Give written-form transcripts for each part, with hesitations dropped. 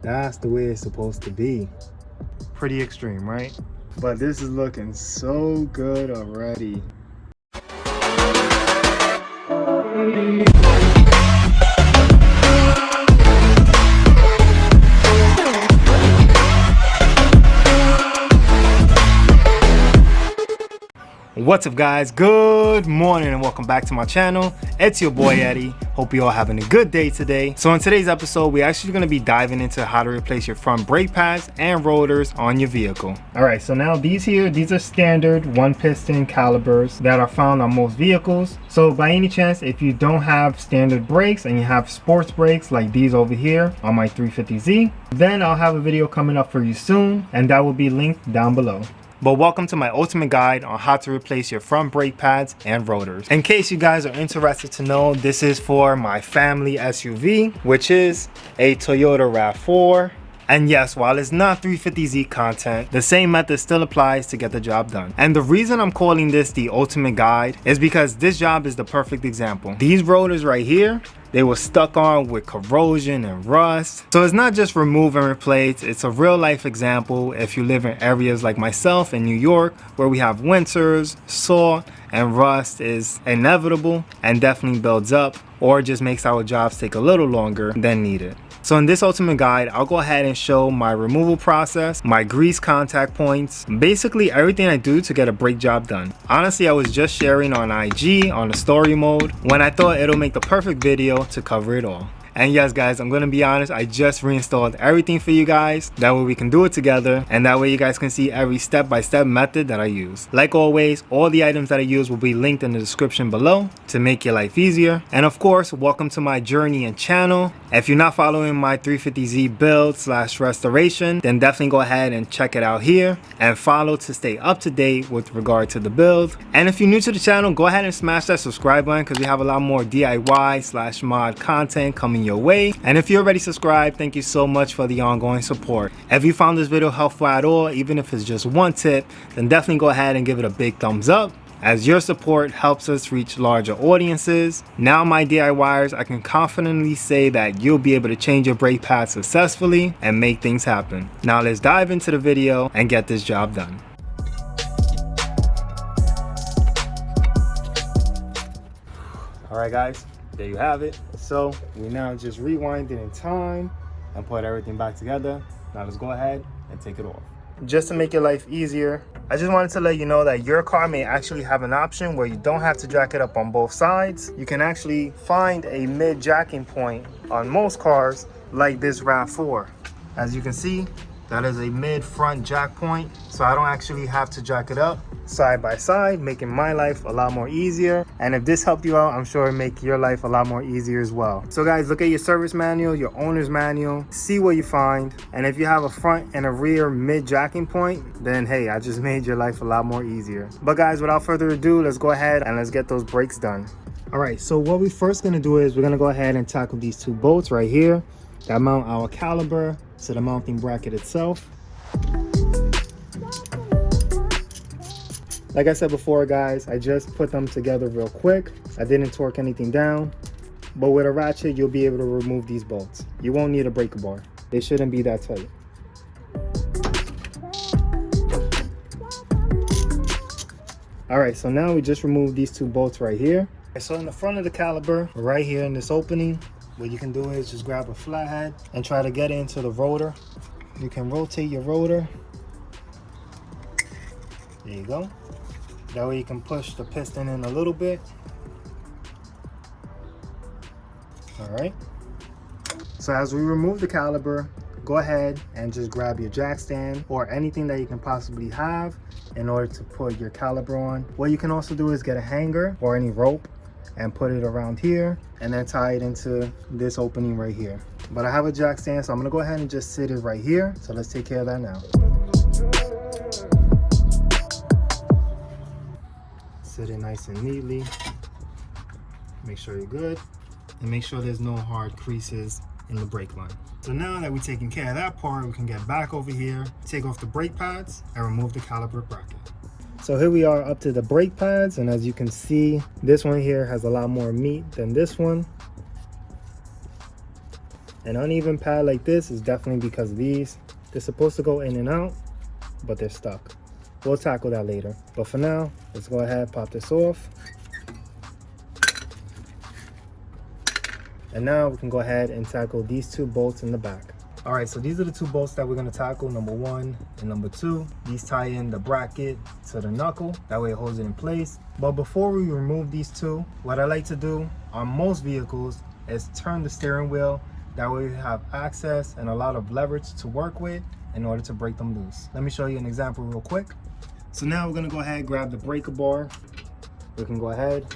That's the way it's supposed to be. Pretty extreme, right? But this is looking so good already. What's up guys, good morning and welcome back to my channel. It's your boy Eddie. Hope you all having a good day today. So in today's episode, we're actually going to be diving into how to replace your front brake pads and rotors on your vehicle. Alright, so now these are standard one piston calipers that are found on most vehicles. So by any chance, if you don't have standard brakes and you have sports brakes like these over here on my 350Z, then I'll have a video coming up for you soon and that will be linked down below. But welcome to my ultimate guide on how to replace your front brake pads and rotors. In case you guys are interested to know, this is for my family SUV, which is a Toyota Rav4. And yes, while it's not 350Z content, the same method still applies to get the job done. And the reason I'm calling this the ultimate guide is because this job is the perfect example. These rotors right here, they were stuck on with corrosion and rust. So it's not just remove and replace, it's a real life example if you live in areas like myself in New York, where we have winters, salt, and rust is inevitable and definitely builds up, or just makes our jobs take a little longer than needed. So in this ultimate guide, I'll go ahead and show my removal process, my grease contact points, basically everything I do to get a brake job done. Honestly, I was just sharing on IG on the story mode when I thought it'll make the perfect video to cover it all. And yes guys, I'm gonna be honest, I just reinstalled everything for you guys. That way we can do it together, and that way you guys can see every step-by-step method that I use. Like always, all the items that I use will be linked in the description below to make your life easier. And of course, welcome to my journey and channel. If you're not following my 350Z build / restoration, then definitely go ahead and check it out here and follow to stay up to date with regard to the build. And if you're new to the channel, go ahead and smash that subscribe button because we have a lot more DIY / mod content coming your way. And if you're already subscribed, thank you so much for the ongoing support. If you found this video helpful at all, even if it's just one tip, then definitely go ahead and give it a big thumbs up, as your support helps us reach larger audiences. Now my DIYers, I can confidently say that you'll be able to change your brake pads successfully and make things happen. Now let's dive into the video and get this job done. Alright guys, there you have it. So we now just rewind it in time and put everything back together. Now let's go ahead and take it off. Just to make your life easier, I just wanted to let you know that your car may actually have an option where you don't have to jack it up on both sides. You can actually find a mid jacking point on most cars like this Rav4. As you can see, that is a mid front jack point, so I don't actually have to jack it up side by side, making my life a lot more easier. And if this helped you out, I'm sure it'll make your life a lot more easier as well. So guys, look at your service manual, your owner's manual, see what you find. And if you have a front and a rear mid jacking point, then hey, I just made your life a lot more easier. But guys, without further ado, let's go ahead and let's get those brakes done. All right, so what we're first gonna do is we're gonna go ahead and tackle these two bolts right here that mount our caliper to the mounting bracket itself. Like I said before guys, I just put them together real quick. I didn't torque anything down, but with a ratchet you'll be able to remove these bolts. You won't need a breaker bar. They shouldn't be that tight. Alright, so now we just removed these two bolts right here. So in the front of the caliper, right here in this opening, what you can do is just grab a flathead and try to get into the rotor. You can rotate your rotor. There you go. That way you can push the piston in a little bit. All right. So as we remove the caliper, go ahead and just grab your jack stand or anything that you can possibly have in order to put your caliper on. What you can also do is get a hanger or any rope and put it around here and then tie it into this opening right here. But I have a jack stand, so I'm gonna go ahead and just sit it right here. So let's take care of that now. Sit it nice and neatly. Make sure you're good. And make sure there's no hard creases in the brake line. So now that we've taken care of that part, we can get back over here, take off the brake pads, and remove the caliper bracket. So here we are up to the brake pads, and as you can see, this one here has a lot more meat than this one. An uneven pad like this is definitely because of these. They're supposed to go in and out, but they're stuck. We'll tackle that later. But for now, let's go ahead, pop this off. And now we can go ahead and tackle these 2 bolts in the back. All right, so these are the 2 bolts that we're gonna tackle, number 1 and number 2. These tie in the bracket to the knuckle, that way it holds it in place. But before we remove these 2, what I like to do on most vehicles is turn the steering wheel. That way we have access and a lot of leverage to work with in order to break them loose. Let me show you an example real quick. So now we're gonna go ahead and grab the breaker bar. We can go ahead,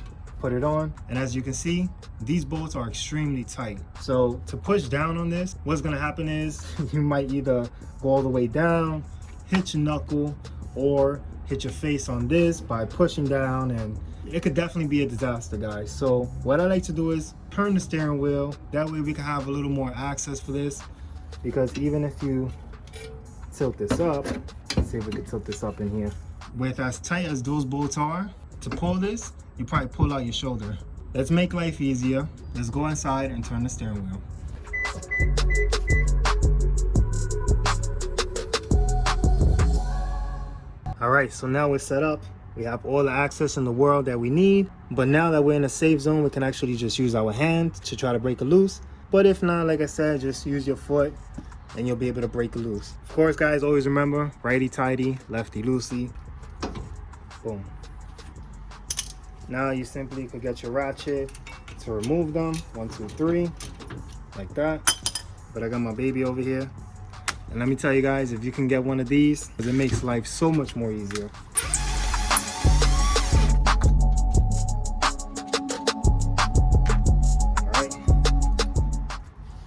put it on, and as you can see, these bolts are extremely tight. So to push down on this, what's gonna happen is you might either go all the way down, hit your knuckle, or hit your face on this by pushing down, and it could definitely be a disaster, guys. So what I like to do is turn the steering wheel. That way we can have a little more access for this, because even if you tilt this up, let's see if we can tilt this up in here. With as tight as those bolts are, to pull this, you probably pull out your shoulder. Let's make life easier. Let's go inside and turn the steering wheel. All right, so now we're set up. We have all the access in the world that we need. But now that we're in a safe zone, we can actually just use our hand to try to break it loose. But if not, like I said, just use your foot and you'll be able to break it loose. Of course, guys, always remember, righty tighty, lefty loosey. Boom. Now you simply could get your ratchet to remove them. 1, 2, 3, like that. But I got my baby over here. And let me tell you guys, if you can get one of these, it makes life so much more easier. All right,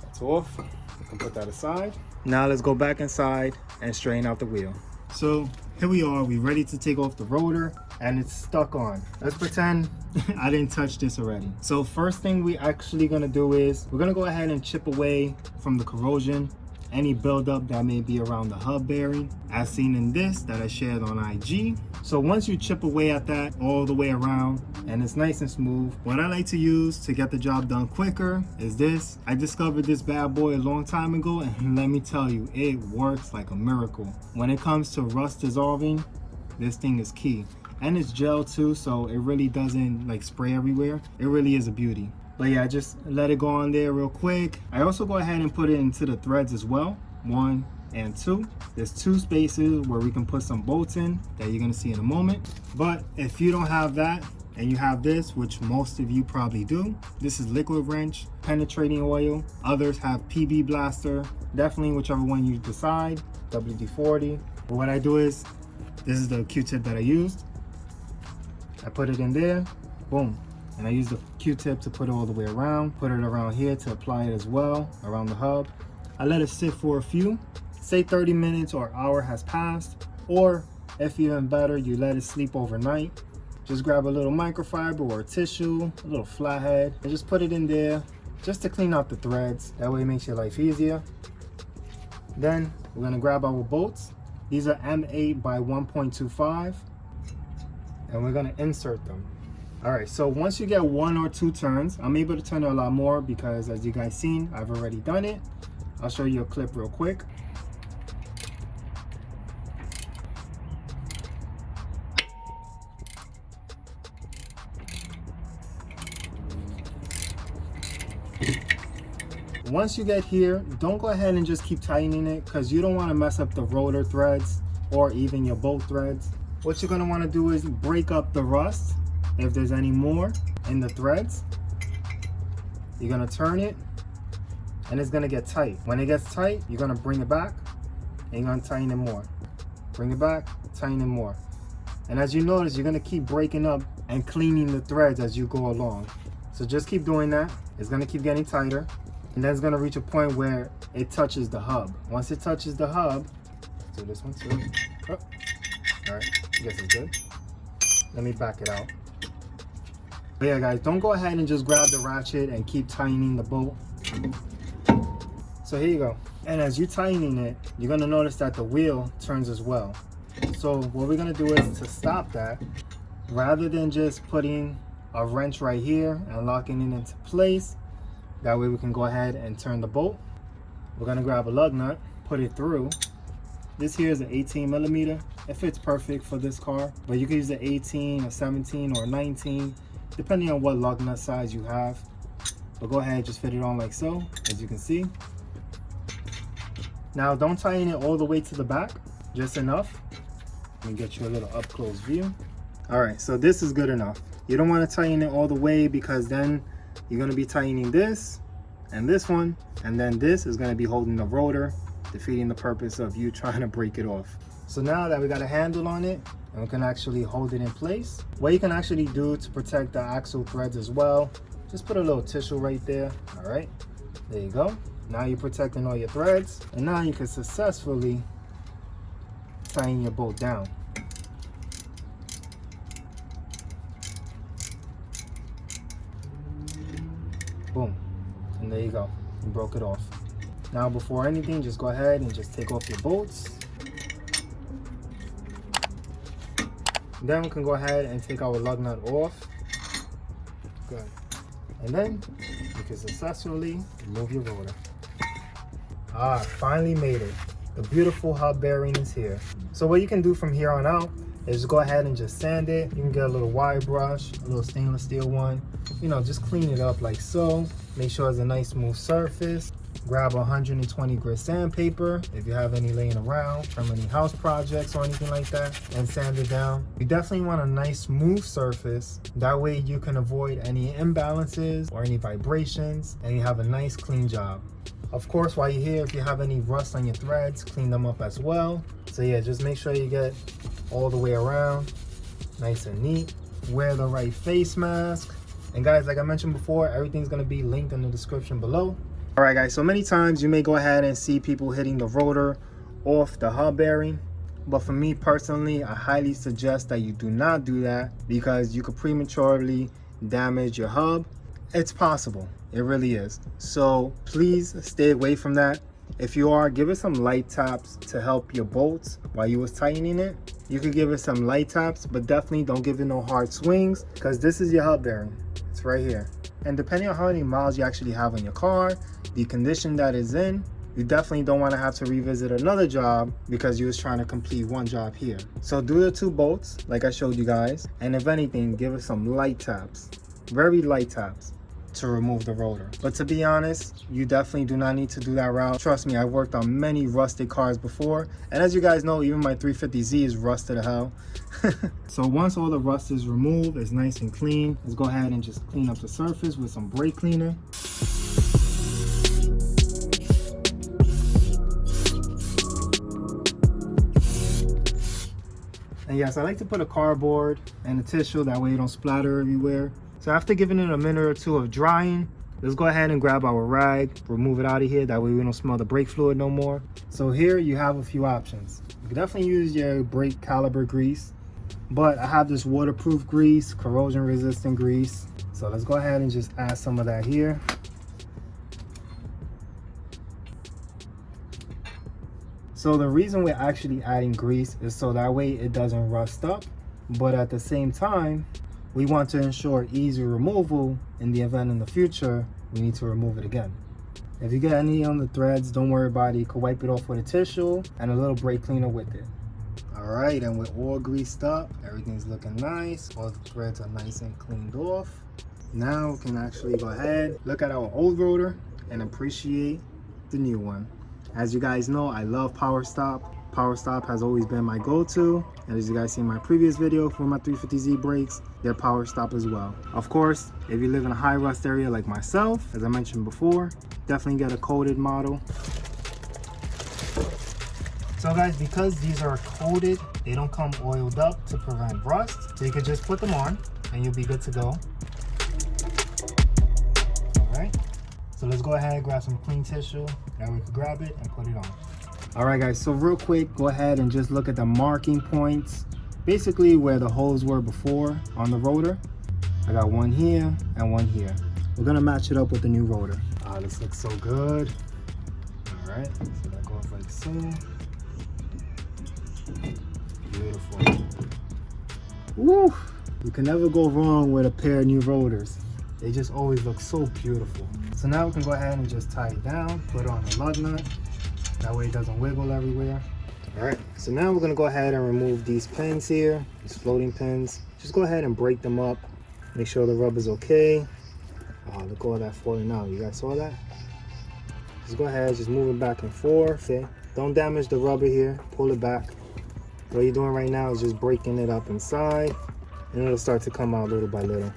that's off. We can put that aside. Now let's go back inside and straighten out the wheel. So here we are, we're ready to take off the rotor, and it's stuck on. Let's pretend I didn't touch this already. So first thing we actually gonna do is we're gonna go ahead and chip away from the corrosion, any buildup that may be around the hub bearing, as seen in this that I shared on IG. So once you chip away at that all the way around and it's nice and smooth, what I like to use to get the job done quicker is this. I discovered this bad boy a long time ago, and let me tell you, it works like a miracle. When it comes to rust dissolving, this thing is key. And it's gel too, so it really doesn't like spray everywhere. It really is a beauty. But yeah, just let it go on there real quick. I also go ahead and put it into the threads as well, 1 and 2. There's 2 spaces where we can put some bolts in that you're gonna see in a moment. But if you don't have that and you have this, which most of you probably do, this is liquid wrench, penetrating oil. Others have PB blaster, definitely whichever one you decide, WD-40. But what I do is, this is the Q-tip that I used. I put it in there, boom. And I use the Q-tip to put it all the way around, put it around here to apply it as well, around the hub. I let it sit for a few, say 30 minutes or hour has passed, or if even better, you let it sleep overnight. Just grab a little microfiber or a tissue, a little flathead, and just put it in there just to clean out the threads. That way it makes your life easier. Then we're gonna grab our bolts. These are M8 by 1.25, and we're gonna insert them. All right, so once you get 1 or 2 turns, I'm able to turn it a lot more because as you guys seen, I've already done it. I'll show you a clip real quick. Once you get here, don't go ahead and just keep tightening it because you don't want to mess up the rotor threads or even your bolt threads. What you're going to want to do is break up the rust if there's any more in the threads. You're going to turn it and it's going to get tight. When it gets tight, you're going to bring it back and you're going to tighten it more. Bring it back, tighten it more. And as you notice, you're going to keep breaking up and cleaning the threads as you go along. So just keep doing that. It's going to keep getting tighter. And then it's going to reach a point where it touches the hub. Once it touches the hub, let's do this one too. Oh. All right, I guess it's good. Let me back it out. But yeah, guys, don't go ahead and just grab the ratchet and keep tightening the bolt. So here you go. And as you're tightening it, you're going to notice that the wheel turns as well. So what we're going to do is to stop that, rather than just putting a wrench right here and locking it into place, That way we can go ahead and turn the bolt. We're gonna grab a lug nut, put it through. This here is an 18mm. It fits perfect for this car, but you can use an 18, a 17, or a 19, depending on what lug nut size you have. But go ahead, just fit it on like so, as you can see. Now don't tighten it all the way to the back, just enough. Let me get you a little up close view. All right, so this is good enough. You don't want to tighten it all the way because then you're going to be tightening this and this one, and then this is going to be holding the rotor, defeating the purpose of you trying to break it off. So now that we got a handle on it and we can actually hold it in place, what you can actually do to protect the axle threads as well, just put a little tissue right there. All right, there you go. Now you're protecting all your threads, and now you can successfully tighten your bolt down. Boom, and there you go, you broke it off. Now before anything, just go ahead and just take off your bolts. Then we can go ahead and take our lug nut off. Good. And then you can successfully remove your rotor. Ah, finally made it. The beautiful hub bearing is here. So what you can do from here on out is go ahead and just sand it. You can get a little wire brush, a little stainless steel one. You know, just clean it up like so. Make sure it's a nice smooth surface. Grab 120 grit sandpaper if you have any laying around from any house projects or anything like that, and sand it down. You definitely want a nice smooth surface. That way you can avoid any imbalances or any vibrations, and you have a nice clean job. Of course, while you're here, if you have any rust on your threads, clean them up as well. So yeah, just make sure you get all the way around, nice and neat. Wear the right face mask. And guys, like I mentioned before, everything's gonna be linked in the description below. All right guys, so many times you may go ahead and see people hitting the rotor off the hub bearing. But for me personally, I highly suggest that you do not do that, because you could prematurely damage your hub. It's possible, it really is. So please stay away from that. If you are, give it some light taps to help your bolts while you was tightening it. You could give it some light taps, but definitely don't give it no hard swings, because this is your hub bearing. It's right here. And depending on how many miles you actually have on your car, the condition that is in, you definitely don't want to have to revisit another job because you was trying to complete one job here. So do the 2 bolts like I showed you guys, and if anything, give it some light taps, very light taps, to remove the rotor. But to be honest, you definitely do not need to do that route. Trust me, I've worked on many rusted cars before, and as you guys know, even my 350Z is rusted to hell. So once all the rust is removed, it's nice and clean, let's go ahead and just clean up the surface with some brake cleaner. And yes, I like to put a cardboard and a tissue, that way you don't splatter everywhere. So after giving it a minute or 2 of drying, let's go ahead and grab our rag, remove it out of here, that way we don't smell the brake fluid no more. So here you have a few options. You can definitely use your brake caliper grease, but I have this waterproof grease, corrosion resistant grease. So let's go ahead and just add some of that here. So the reason we're actually adding grease is so that way it doesn't rust up, but at the same time, we want to ensure easy removal in the event in the future we need to remove it again. If you get any on the threads, don't worry about it. You can wipe it off with a tissue and a little brake cleaner with it. All right, and we're all greased up. Everything's looking nice. All the threads are nice and cleaned off. Now we can actually go ahead, look at our old rotor and appreciate the new one. As you guys know, I love Power Stop. Power Stop has always been my go-to, and as you guys see in my previous video for my 350Z brakes, they're Power Stop as well. Of course, if you live in a high rust area like myself, as I mentioned before, definitely get a coated model. So guys, because these are coated, they don't come oiled up to prevent rust, so you can just put them on and you'll be good to go. All right, so let's go ahead and grab some clean tissue, that we can grab it and put it on. All right guys, so real quick, go ahead and just look at the marking points, basically where the holes were before on the rotor. I got one here and one here. We're gonna match it up with the new rotor. This looks so good. All right, so that goes like so. Beautiful. Woo! You can never go wrong with a pair of new rotors. They just always look so beautiful. So now we can go ahead and just tie it down, put it on the lug nut. That way it doesn't wiggle everywhere. All right, so now we're gonna go ahead and remove these pins here, these floating pins. Just go ahead and break them up. Make sure the rubber's okay. Oh, look at all that falling out. You guys saw that? Just go ahead, just move it back and forth. Okay? Don't damage the rubber here. Pull it back. What you're doing right now is just breaking it up inside, and it'll start to come out little by little.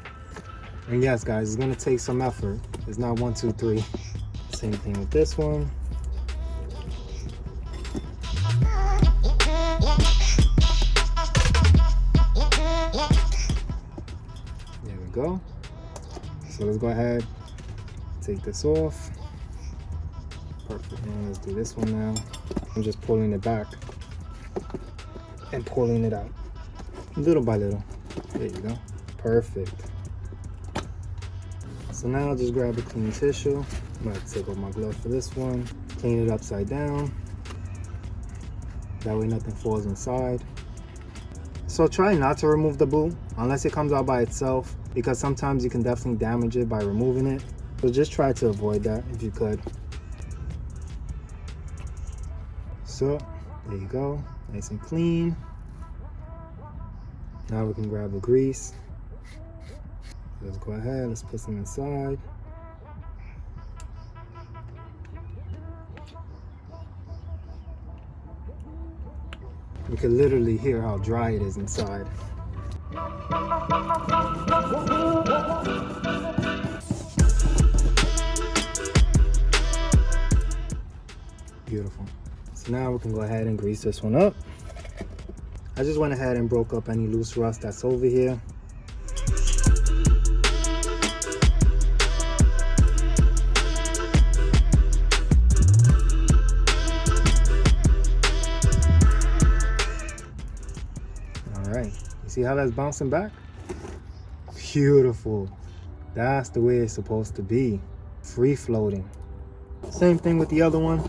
And yes, guys, it's gonna take some effort. It's not 1, 2, 3. Same thing with this one. There we go. So let's go ahead, take this off. Perfect. And let's do this one now. I'm just pulling it back and pulling it out little by little. There you go. Perfect. So now I'll just grab a clean tissue. I'm going to take off my glove for this one. Clean it upside down. That way nothing falls inside. So try not to remove the boot unless it comes out by itself, because sometimes you can definitely damage it by removing it. So just try to avoid that if you could. So there you go, nice and clean. Now we can grab the grease. Let's go ahead, let's put some inside. You can literally hear how dry it is inside. Beautiful. So now we can go ahead and grease this one up. I just went ahead and broke up any loose rust that's over here. See how that's bouncing back? Beautiful. That's the way it's supposed to be. Free floating. Same thing with the other one.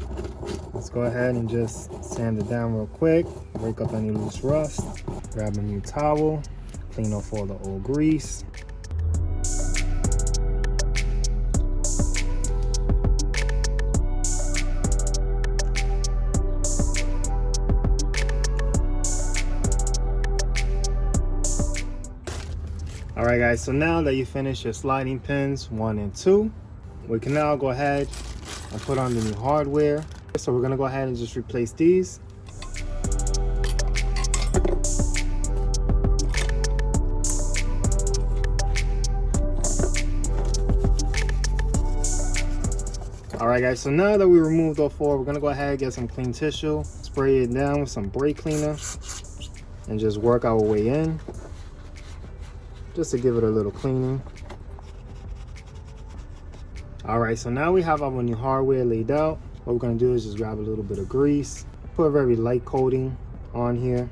Let's go ahead and just sand it down real quick. Break up any loose rust. Grab a new towel. Clean off all the old grease. All right, guys, so now that you finish your sliding pins 1 and 2, we can now go ahead and put on the new hardware. So we're gonna go ahead and just replace these. All right, guys, so now that we removed all 4, we're gonna go ahead and get some clean tissue, spray it down with some brake cleaner, and just work our way in, just to give it a little cleaning. All right, so now we have our new hardware laid out. What we're gonna do is just grab a little bit of grease, put a very light coating on here.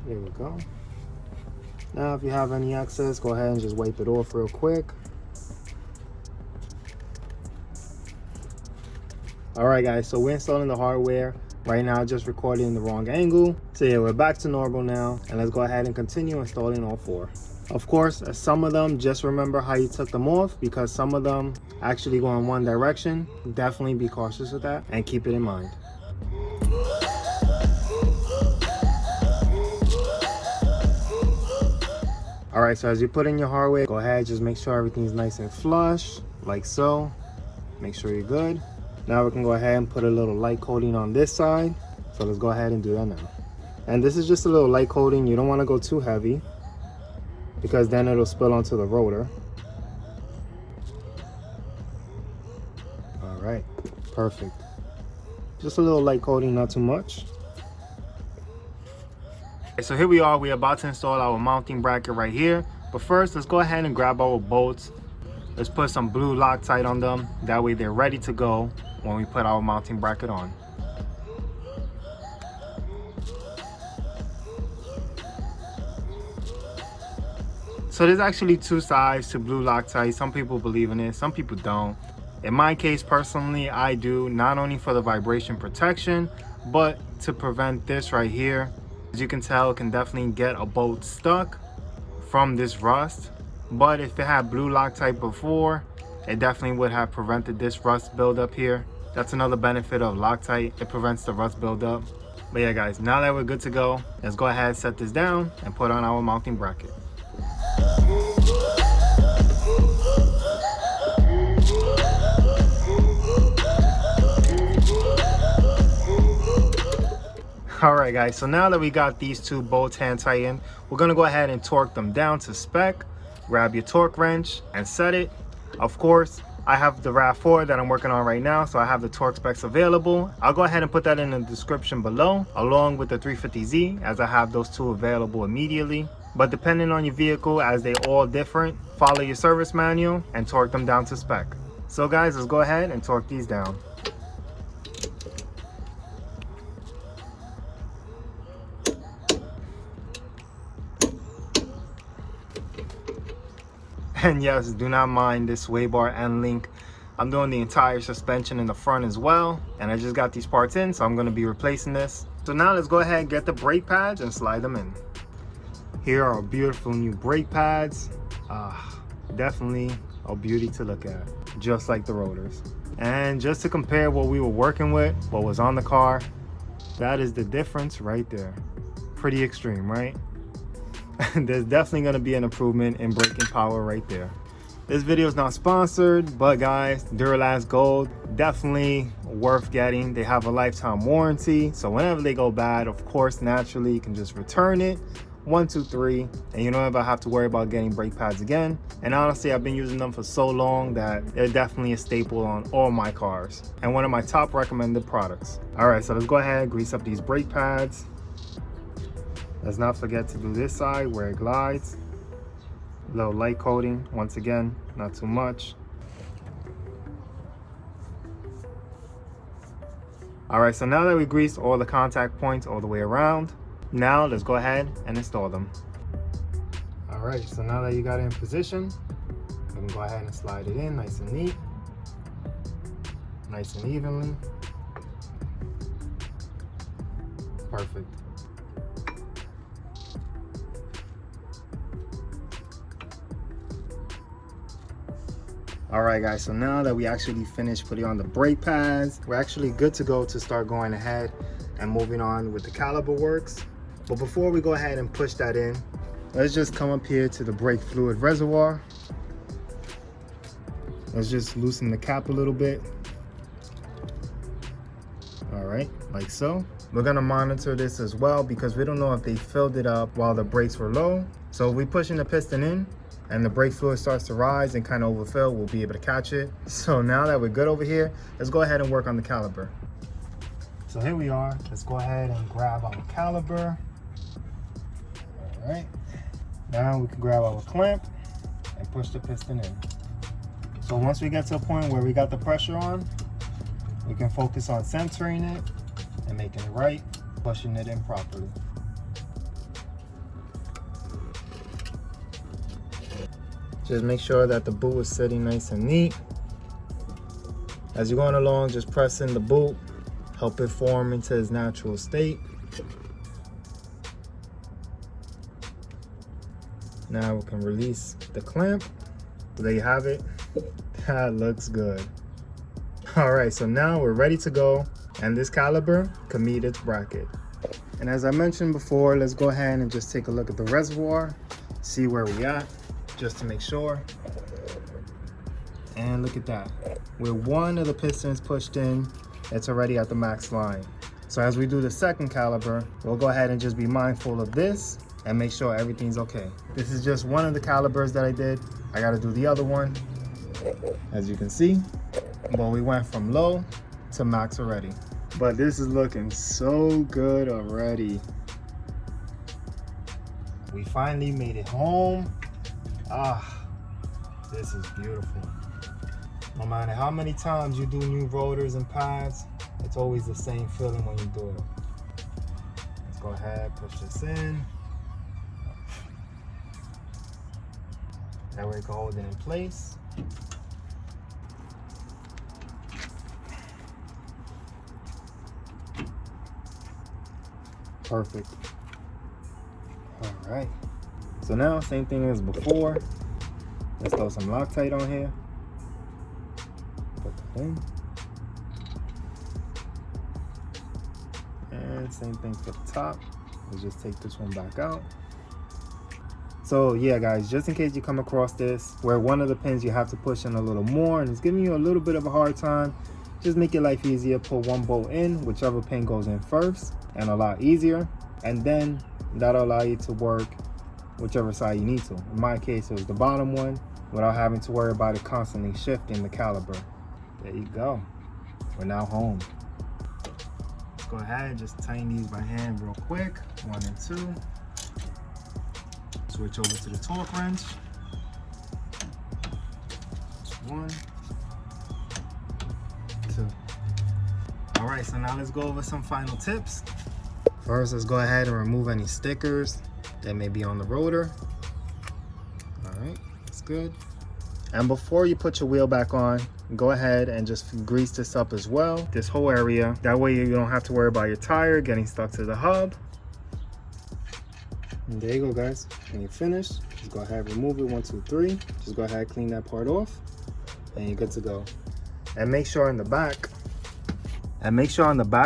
There we go. Now, if you have any excess, go ahead and just wipe it off real quick. All right, guys, so we're installing the hardware. Right now, just recording in the wrong angle. So yeah, we're back to normal now, and let's go ahead and continue installing all 4. Of course, some of them, just remember how you took them off, because some of them actually go in one direction. Definitely be cautious with that and keep it in mind. All right, so as you put in your hardware, go ahead, just make sure everything's nice and flush, like so. Make sure you're good. Now we can go ahead and put a little light coating on this side. So let's go ahead and do that now. And this is just a little light coating. You don't want to go too heavy, because then it'll spill onto the rotor. All right, perfect. Just a little light coating, not too much. Okay, so here we are, we're about to install our mounting bracket right here. But first, let's go ahead and grab our bolts. Let's put some blue Loctite on them. That way they're ready to go when we put our mounting bracket on. So there's actually 2 sides to blue Loctite. Some people believe in it, some people don't. In my case, personally, I do, not only for the vibration protection, but to prevent this right here. As you can tell, it can definitely get a bolt stuck. from this rust. But if it had blue Loctite before, it definitely would have prevented this rust buildup here. That's another benefit of Loctite. It prevents the rust buildup. But yeah guys, now that we're good to go, let's go ahead and set this down and put on our mounting bracket. Alright guys, so now that we got these two bolts hand tightened, we're going to go ahead and torque them down to spec. Grab your torque wrench and set it. Of course, I have the Rav4 that I'm working on right now, so I have the torque specs available. I'll go ahead and put that in the description below, along with the 350Z, as I have those two available immediately. But depending on your vehicle, as they're all different, follow your service manual and torque them down to spec. So guys, let's go ahead and torque these down. And yes, do not mind this sway bar end link. I'm doing the entire suspension in the front as well. And I just got these parts in, so I'm going to be replacing this. So now let's go ahead and get the brake pads and slide them in. Here are beautiful new brake pads. Definitely a beauty to look at, just like the Rotors. And just to compare what we were working with, what was on the car, that is the difference right there. Pretty extreme, right? There's definitely going to be an improvement in braking power right there. This video is not sponsored, but guys, Duralast Gold, definitely worth getting. They have a lifetime warranty, so whenever they go bad, of course, naturally you can just return it. 1, 2, 3, and you don't ever have to worry about getting brake pads again. And honestly, I've been using them for so long that they're definitely a staple on all my cars and one of my top recommended products. All right, so let's go ahead and grease up these brake pads. Let's not forget to do this side where it glides. A little light coating, once again, not too much. All right, so now that we greased all the contact points all the way around, now let's go ahead and install them. All right, so now that you got it in position, we can go ahead and slide it in nice and neat, nice and evenly. Perfect. All right guys, so now that we actually finished putting on the brake pads, we're actually good to go to start going ahead and moving on with the caliper works. But before we go ahead and push that in, let's just come up here to the brake fluid reservoir. Let's just loosen the cap a little bit. All right, like so. We're gonna monitor this as well because we don't know if they filled it up while the brakes were low. So if we pushing the piston in and the brake fluid starts to rise and kind of overfill, we'll be able to catch it. So now that we're good over here, let's go ahead and work on the caliper. So here we are. Let's go ahead and grab our caliper. All right. Now we can grab our clamp and push the piston in. So once we get to a point where we got the pressure on, we can focus on centering it and making it right, pushing it in properly. Just make sure that the boot is sitting nice and neat. As you're going along, just press in the boot, help it form into its natural state. Now we can release the clamp. There you have it. That looks good. All right, so now we're ready to go, and this caliper can meet its bracket. And as I mentioned before, let's go ahead and just take a look at the reservoir, see where we at, just to make sure. And look at that. With one of the pistons pushed in, it's already at the max line. So as we do the second caliper, we'll go ahead and just be mindful of this and make sure everything's okay. This is just one of the calibers that I did. I gotta do the other one, as you can see. But we went from low to max already. But this is looking so good already. We finally made it home. Ah, this is beautiful. No matter how many times you do new rotors and pads, it's always the same feeling when you do it. Let's go ahead, push this in. That way we can hold it in place. Perfect. All right. So now, same thing as before. Let's throw some Loctite on here. Put that in. And same thing for the top. Let's just take this one back out. So yeah guys, just in case you come across this where one of the pins you have to push in a little more and it's giving you a little bit of a hard time, just make your life easier. Put one bolt in, whichever pin goes in first, and a lot easier, and then that'll allow you to work whichever side you need to. In my case, it was the bottom one, without having to worry about it constantly shifting the caliper. There you go. We're now home. Let's go ahead and just tighten these by hand real quick. 1 and 2. Switch over to the torque wrench. 1, 2. All right, so now let's go over some final tips. First, let's go ahead and remove any stickers that may be on the rotor. All right, that's good. And before you put your wheel back on, go ahead and just grease this up as well, this whole area. That way you don't have to worry about your tire getting stuck to the hub. And there you go guys. When you're finished, just go ahead and remove it. 1, 2, 3. Just go ahead and clean that part off and you're good to go. And make sure on the back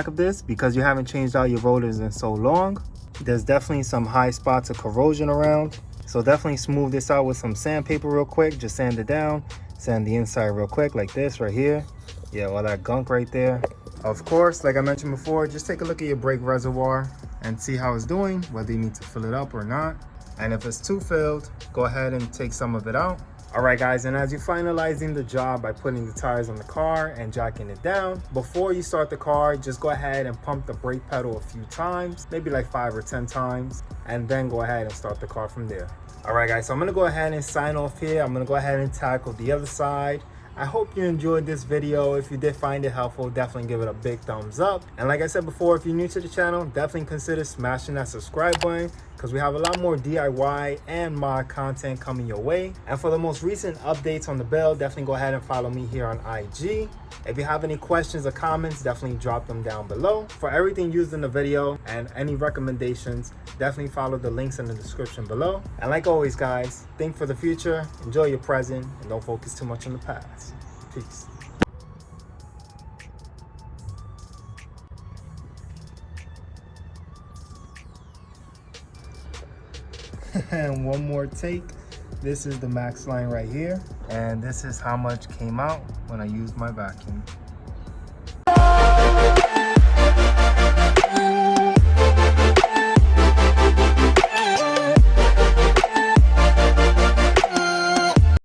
of this, because you haven't changed out your rotors in so long, there's definitely some high spots of corrosion around. So definitely smooth this out with some sandpaper real quick. Just sand it down, sand the inside real quick like this right here. Yeah, all that gunk right there. Of course, like I mentioned before, just take a look at your brake reservoir and see how it's doing, whether you need to fill it up or not. And if it's too filled, go ahead and take some of it out. All right guys, and as you're finalizing the job by putting the tires on the car and jacking it down, before you start the car, just go ahead and pump the brake pedal a few times, maybe like 5 or 10 times, and then go ahead and start the car from there. All right guys, so I'm gonna go ahead and sign off here. I'm gonna go ahead and tackle the other side. I hope you enjoyed this video. If you did find it helpful, definitely give it a big thumbs up. And like I said before, if you're new to the channel, definitely consider smashing that subscribe button, because we have a lot more DIY and mod content coming your way. And for the most recent updates on the build, definitely go ahead and follow me here on IG. If you have any questions or comments, definitely drop them down below. For everything used in the video and any recommendations, definitely follow the links in the description below. And like always guys, think for the future, enjoy your present, and don't focus too much on the past. Peace. And one more take. This is the max line right here, and this is how much came out when I used my vacuum.